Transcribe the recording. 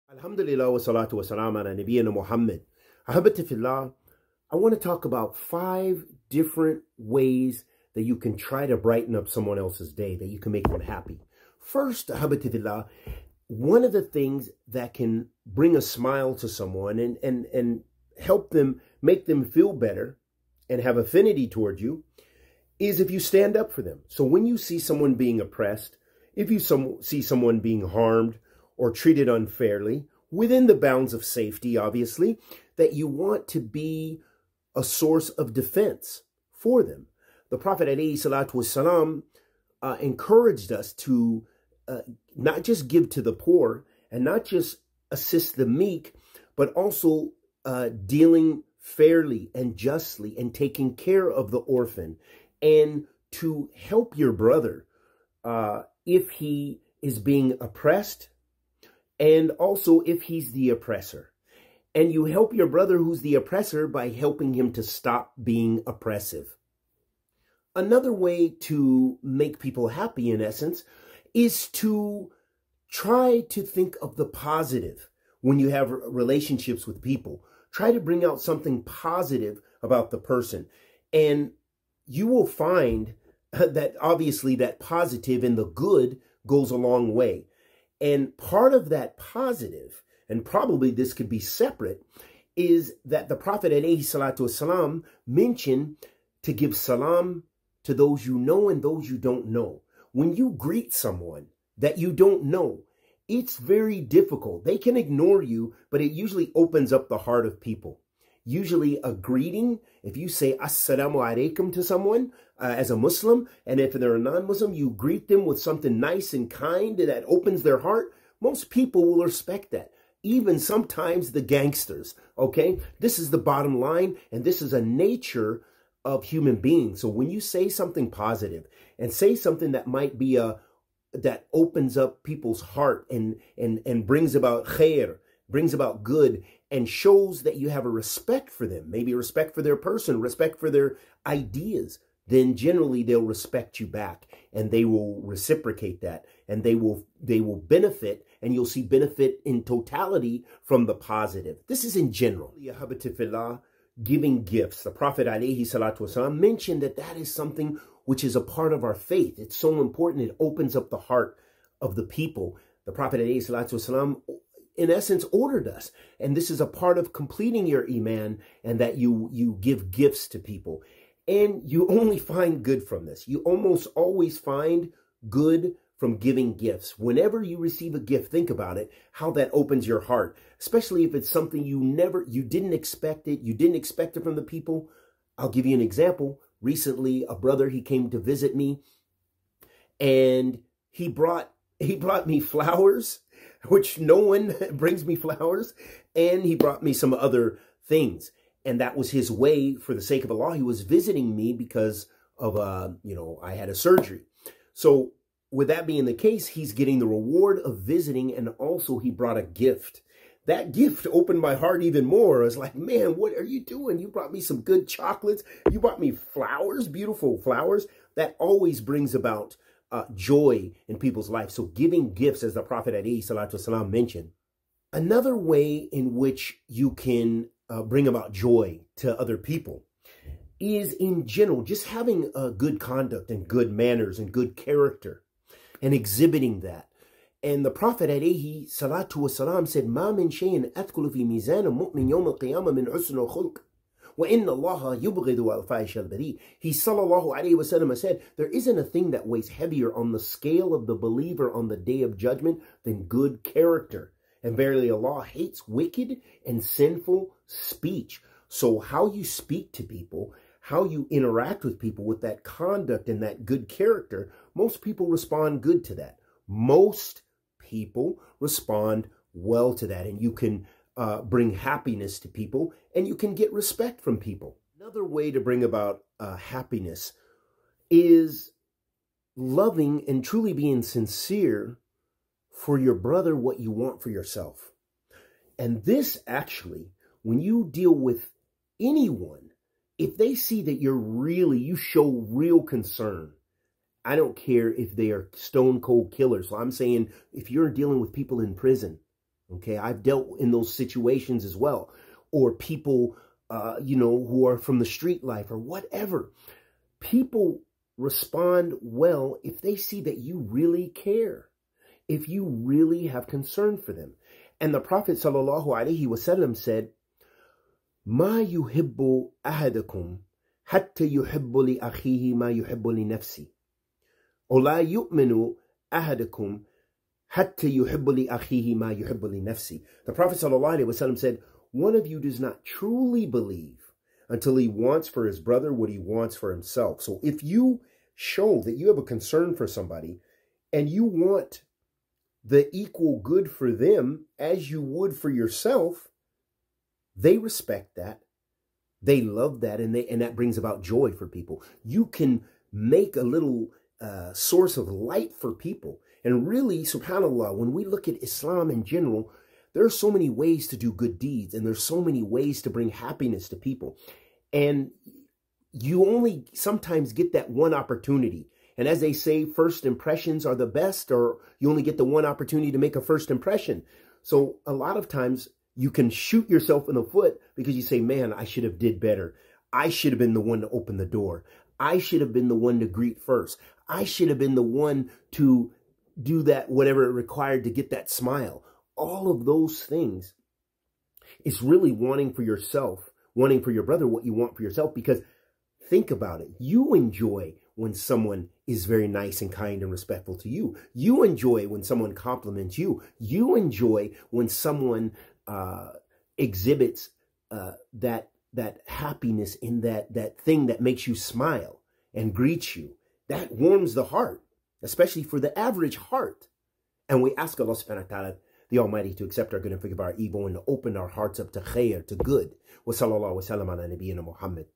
Alhamdulillah wa salatu wa salam ala nabiyyina Muhammad. Ahabati fillah, I want to talk about 5 different ways that you can try to brighten up someone else's day, that you can make them happy. First, ahabati fillah, one of the things that can bring a smile to someone and help them, make them feel better and have affinity towards you is if you stand up for them. So when you see someone being oppressed, if you see someone being harmed or treated unfairly, within the bounds of safety, obviously, that you want to be a source of defense for them. The Prophet ﷺ encouraged us to not just give to the poor and not just assist the meek, but also dealing fairly and justly and taking care of the orphan, and to help your brother if he is being oppressed, and also if he's the oppressor. And you help your brother who's the oppressor by helping him to stop being oppressive. Another way to make people happy, in essence, is to try to think of the positive when you have relationships with people. Try to bring out something positive about the person. And you will find that obviously that positive and the good goes a long way. And part of that positive, and probably this could be separate, is that the Prophet ﷺ mentioned to give salam to those you know and those you don't know. When you greet someone that you don't know, it's very difficult. They can ignore you, but it usually opens up the heart of people. Usually a greeting, if you say assalamu alaikum to someone as a Muslim, and if they're a non-Muslim, you greet them with something nice and kind that opens their heart, most people will respect that. Even sometimes the gangsters, okay? This is the bottom line, and this is a nature of human beings. So when you say something positive and say something that might be that opens up people's heart and brings about khair, brings about good, and shows that you have a respect for them, maybe respect for their person, respect for their ideas, then generally they'll respect you back, and they will reciprocate that, and they will benefit, and you'll see benefit in totality from the positive. This is in general. Giving gifts. The Prophet ﷺ mentioned that that is something which is a part of our faith. It's so important. It opens up the heart of the people. The Prophet ﷺ, in essence, ordered us. And this is a part of completing your Iman, and that you give gifts to people. And you only find good from this. You almost always find good from giving gifts. Whenever you receive a gift, think about it, how that opens your heart, especially if it's something you didn't expect it. You didn't expect it from the people. I'll give you an example. Recently, a brother, he came to visit me, and he brought me flowers, which no one brings me flowers, and he brought me some other things. And that was his way, for the sake of Allah. He was visiting me because of, I had a surgery. So with that being the case, he's getting the reward of visiting, and also he brought a gift. That gift opened my heart even more. I was like, man, what are you doing? You brought me some good chocolates. You brought me flowers, beautiful flowers. That always brings about joy in people's life. So giving gifts, as the Prophet ﷺ mentioned. Another way in which you can bring about joy to other people is, in general, just having a good conduct and good manners and good character and exhibiting that. And the Prophet ﷺ said, مَا مِن شَيْءٍ أَثْقَلُ فِي مِيزَانِ مُؤْمِنٍ يَوْمَ الْقِيَامَةِ مِنْ حُسْنِ الْخُلْقِ وَإِنَّ اللَّهَ يُبْغِضُ الْفَاحِشَ الْبَذِيءَ. He ﷺ said, there isn't a thing that weighs heavier on the scale of the believer on the day of judgment than good character. And verily Allah hates wicked and sinful speech. So how you speak to people, how you interact with people with that conduct and that good character, most people respond good to that. Most people respond well to that. And you can bring happiness to people, and you can get respect from people. Another way to bring about happiness is loving and truly being sincere for your brother what you want for yourself. And this actually, when you deal with anyone, if they see that you show real concern, I don't care if they are stone cold killers. So I'm saying if you're dealing with people in prison, Okay, I've dealt in those situations as well. Or people, who are from the street life or whatever. People respond well if they see that you really care, if you really have concern for them. And the Prophet ﷺ said, "Ma yuhibbu ahadakum hatta yuhibbu li akhihi ma yuhibbu li nafsi. Wa la yu'minu ahadakum hatta yuhibbu li akhihi ma yuhibbu li nafsi." The Prophet ﷺ said, "One of you does not truly believe until he wants for his brother what he wants for himself." So if you show that you have a concern for somebody and you want the equal good for them as you would for yourself, they respect that. They love that, and that brings about joy for people. You can make a little source of light for people. And really, subhanAllah, when we look at Islam in general, there are so many ways to do good deeds, and there's so many ways to bring happiness to people. And you only sometimes get that one opportunity. And as they say, first impressions are the best, or you only get the one opportunity to make a first impression. So a lot of times you can shoot yourself in the foot because you say, man, I should have did better. I should have been the one to open the door. I should have been the one to greet first. I should have been the one to do that, whatever it required to get that smile. All of those things is really wanting for yourself, wanting for your brother what you want for yourself. Because think about it. You enjoy when someone is very nice and kind and respectful to you. You enjoy when someone compliments you. You enjoy when someone exhibits that happiness in that thing that makes you smile and greets you. That warms the heart, especially for the average heart. And we ask Allah subhanahu wa ta'ala, the Almighty, to accept our good and forgive our evil and to open our hearts up to khair, to good. Wa sallallahu wa sallam ala nabiyyina Muhammad.